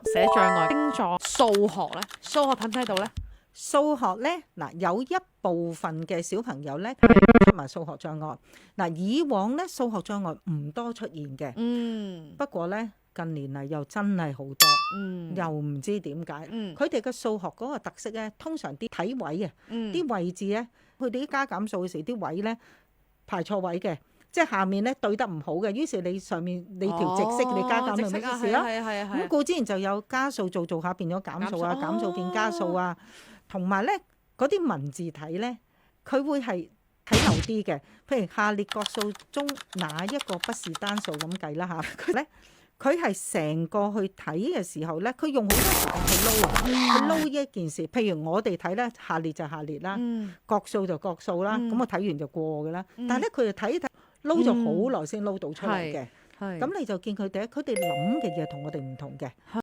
讀寫障礙、星座、數學咧，數學睇唔睇到咧？數學咧，嗱有一部分嘅小朋友咧係出埋數學障礙。嗱以往咧數學障礙唔多出現嘅，不過咧近年嚟又真係好多，又唔知點解。佢哋嘅數學嗰個特色咧，通常啲睇位啊，啲位置咧，佢哋啲加減數嘅時啲位咧排錯位嘅。即係下面咧對得唔好嘅，於是你上面你條直式你加減咪咩意思咯？咁故之前就有加數做下變咗減數啊，減數變加數啊，同埋咧嗰啲文字體咧，佢會係睇漏啲嘅。譬如下列個數中哪一個不是單數咁計啦嚇，佢咧佢係成個去睇嘅時候咧，佢用好多時間去撈啊，去撈一件事。譬如我哋睇咧，下列就下列啦，角數就角數啦，咁我睇完就過㗎啦。但係咧佢就睇一睇。撈咗好耐先撈到出嚟嘅，咁你就見佢哋諗嘅嘢同我哋唔同嘅。